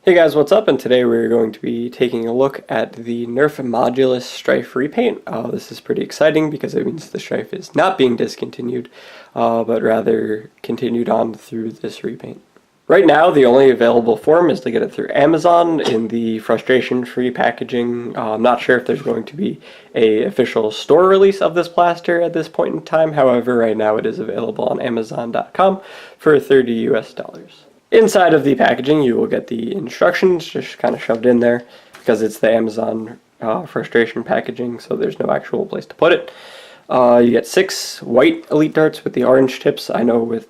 Hey guys, what's up? And today we're going to be taking a look at the Nerf Modulus Stryfe repaint. This is pretty exciting because it means the Stryfe is not being discontinued, but rather continued on through this repaint. Right now, the only available form is to get it through Amazon in the frustration-free packaging. I'm not sure if there's going to be an official store release of this blaster at this point in time. However, right now it is available on Amazon.com for $30 US. Inside of the packaging, you will get the instructions just kind of shoved in there because it's the Amazon frustration packaging, so there's no actual place to put it. You get 6 white elite darts with the orange tips. I know with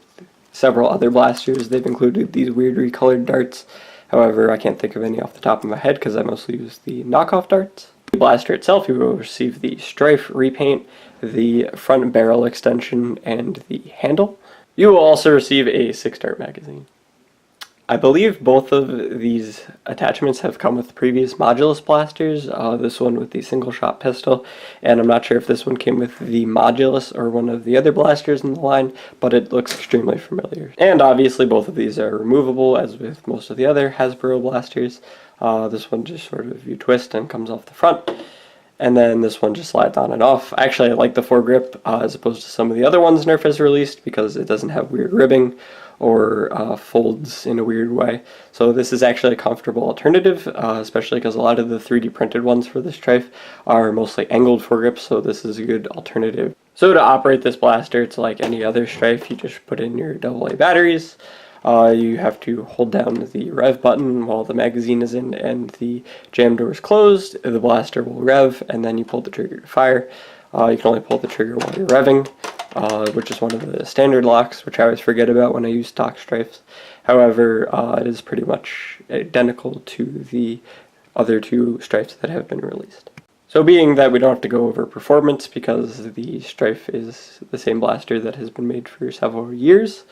several other blasters they've included these weird recolored darts. However, I can't think of any off the top of my head because I mostly use the knockoff darts. The blaster itself, you will receive the Stryfe repaint, the front barrel extension, and the handle. You will also receive a 6-dart magazine. I believe both of these attachments have come with previous Modulus blasters, this one with the single-shot pistol, and I'm not sure if this one came with the Modulus or one of the other blasters in the line, but it looks extremely familiar. And obviously both of these are removable, as with most of the other Hasbro blasters. This one just sort of you twist and comes off the front, and then this one just slides on and off. Actually, I like the foregrip as opposed to some of the other ones Nerf has released because it doesn't have weird ribbing or folds in a weird way. So this is actually a comfortable alternative, especially because a lot of the 3D printed ones for this Stryfe are mostly angled foregrips, so this is a good alternative. So to operate this blaster, it's like any other Stryfe. You just put in your AA batteries. You have to hold down the rev button while the magazine is in and the jam door is closed. The blaster will rev, and then you pull the trigger to fire. You can only pull the trigger while you're revving, which is one of the standard locks, which I always forget about when I use stock Stryfes. However, it is pretty much identical to the other 2 Stryfes that have been released. So being that we don't have to go over performance because the Stryfe is the same blaster that has been made for several years,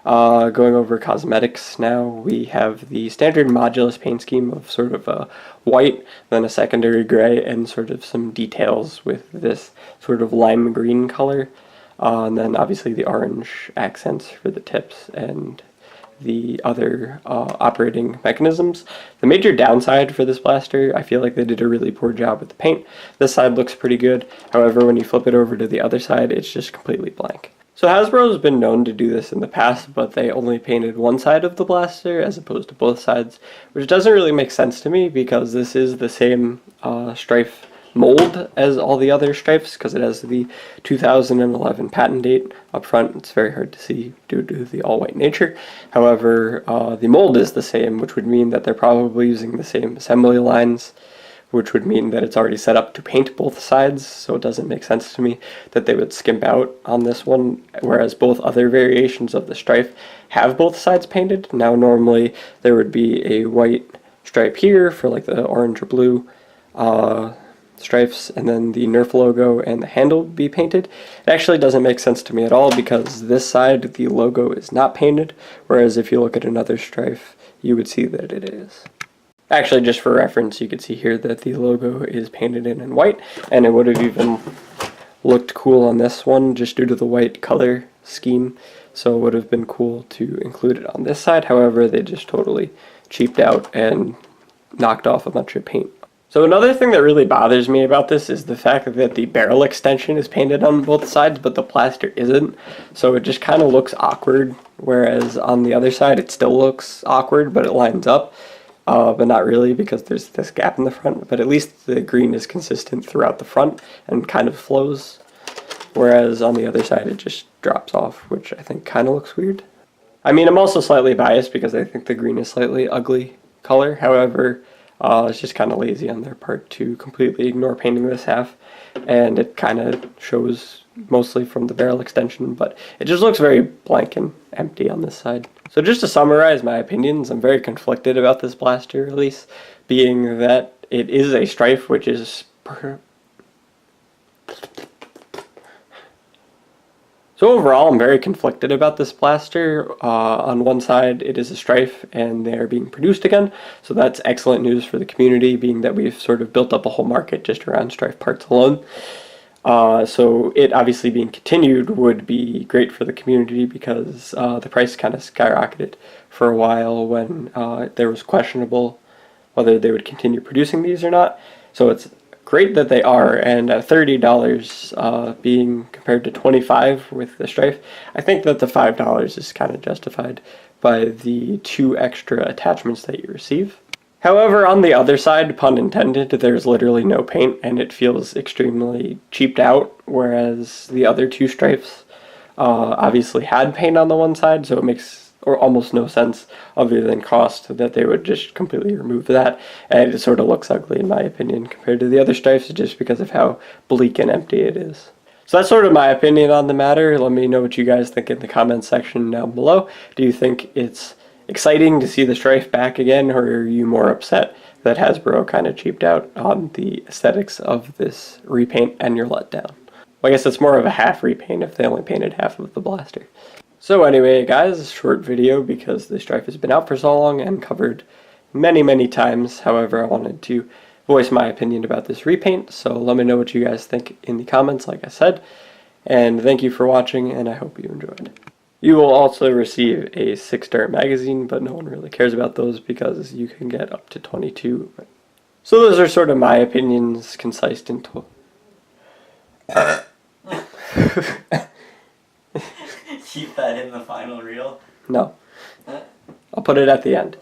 going over cosmetics now, we have the standard Modulus paint scheme of sort of a white, then a secondary gray, and sort of some details with this sort of lime green color. And then obviously the orange accents for the tips and the other operating mechanisms. The major downside for this blaster, I feel like they did a really poor job with the paint. This side looks pretty good, however when you flip it over to the other side it's just completely blank. So Hasbro has been known to do this in the past, but they only painted one side of the blaster as opposed to both sides, which doesn't really make sense to me because this is the same Stryfe mold as all the other Stryfes because it has the 2011 patent date up front. It's very hard to see due to the all-white nature. However, the mold is the same, which would mean that they're probably using the same assembly lines, which would mean that it's already set up to paint both sides, so it doesn't make sense to me that they would skimp out on this one, whereas both other variations of the Stryfe have both sides painted. Now normally there would be a white stripe here for like the orange or blue Stryfes, and then the Nerf logo and the handle would be painted. It actually doesn't make sense to me at all because this side the logo is not painted, whereas if you look at another Stryfe you would see that it is. Actually, just for reference, you can see here that the logo is painted in white, and it would have even looked cool on this one just due to the white color scheme, so it would have been cool to include it on this side. However, they just totally cheaped out and knocked off a bunch of paint. So another thing that really bothers me about this is the fact that the barrel extension is painted on both sides, but the plaster isn't, so it just kind of looks awkward, whereas on the other side it still looks awkward, but it lines up. But not really because there's this gap in the front, but at least the green is consistent throughout the front and kind of flows, whereas on the other side it just drops off, which I think kind of looks weird. I mean, I'm also slightly biased because I think the green is slightly ugly color. However, it's just kind of lazy on their part to completely ignore painting this half, and it kind of shows mostly from the barrel extension, but it just looks very blank and empty on this side. So just to summarize my opinions, I'm very conflicted about this blaster release, being that it is a Stryfe, which is So overall, I'm very conflicted about this blaster. On one side, it is a Stryfe, and they're being produced again, so that's excellent news for the community, being that we've sort of built up a whole market just around Stryfe parts alone. So it obviously being continued would be great for the community because the price kind of skyrocketed for a while when there was questionable whether they would continue producing these or not. So it's great that they are, and at $30 being compared to $25 with the Stryfe, I think that the $5 is kind of justified by the 2 extra attachments that you receive. However, on the other side, pun intended, there's literally no paint and it feels extremely cheaped out, whereas the other 2 Stryfes obviously had paint on the one side, so it makes or almost no sense other than cost that they would just completely remove that, and it sort of looks ugly in my opinion compared to the other Stryfes just because of how bleak and empty it is. So that's sort of my opinion on the matter. Let me know what you guys think in the comments section down below. Do you think it's exciting to see the Stryfe back again, or are you more upset that Hasbro kind of cheaped out on the aesthetics of this repaint and you're let down? Well, I guess it's more of a half repaint if they only painted half of the blaster. So anyway, guys, short video because the Stryfe has been out for so long and covered many times. However, I wanted to voice my opinion about this repaint, so let me know what you guys think in the comments, like I said. And thank you for watching, and I hope you enjoyed. You will also receive a 6-star magazine, but no one really cares about those because you can get up to 22. So those are sort of my opinions, concise and Keep that in the final reel? No. I'll put it at the end.